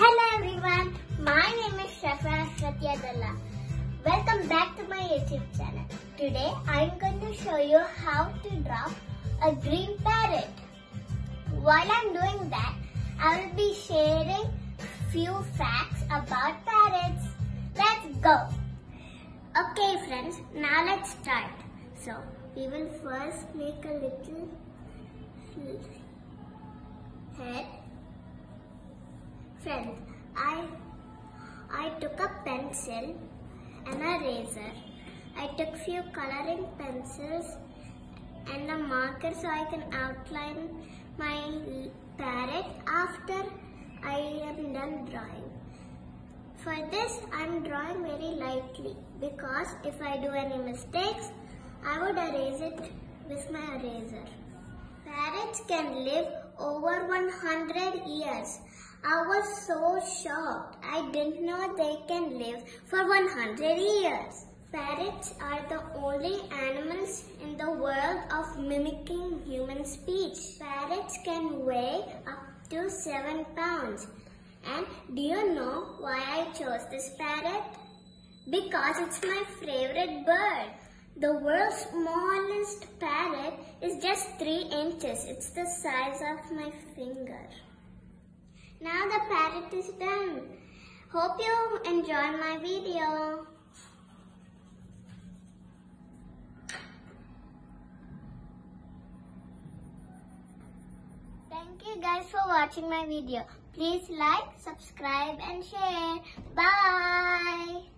Hello everyone, my name is Shefa Efrat Yadala. Welcome back to my YouTube channel. Today I am going to show you how to draw a green parrot. While I am doing that, I will be sharing few facts about parrots. Let's go! Okay friends, now let's start. So we will first make a little head. Friends, I took a pencil and a razor. I took few coloring pencils and a marker so I can outline my parrot after I am done drawing. For this, I am drawing very lightly because if I do any mistakes, I would erase it with my eraser. Parrots can live over 100 years. I was so shocked. I didn't know they can live for 100 years. Parrots are the only animals in the world of mimicking human speech. Parrots can weigh up to 7 pounds. And do you know why I chose this parrot? Because it's my favorite bird. The world's smallest parrot is just 3 inches. It's the size of my finger. Now the parrot is done. Hope you enjoy my video. Thank you guys for watching my video. Please like, subscribe and share. Bye.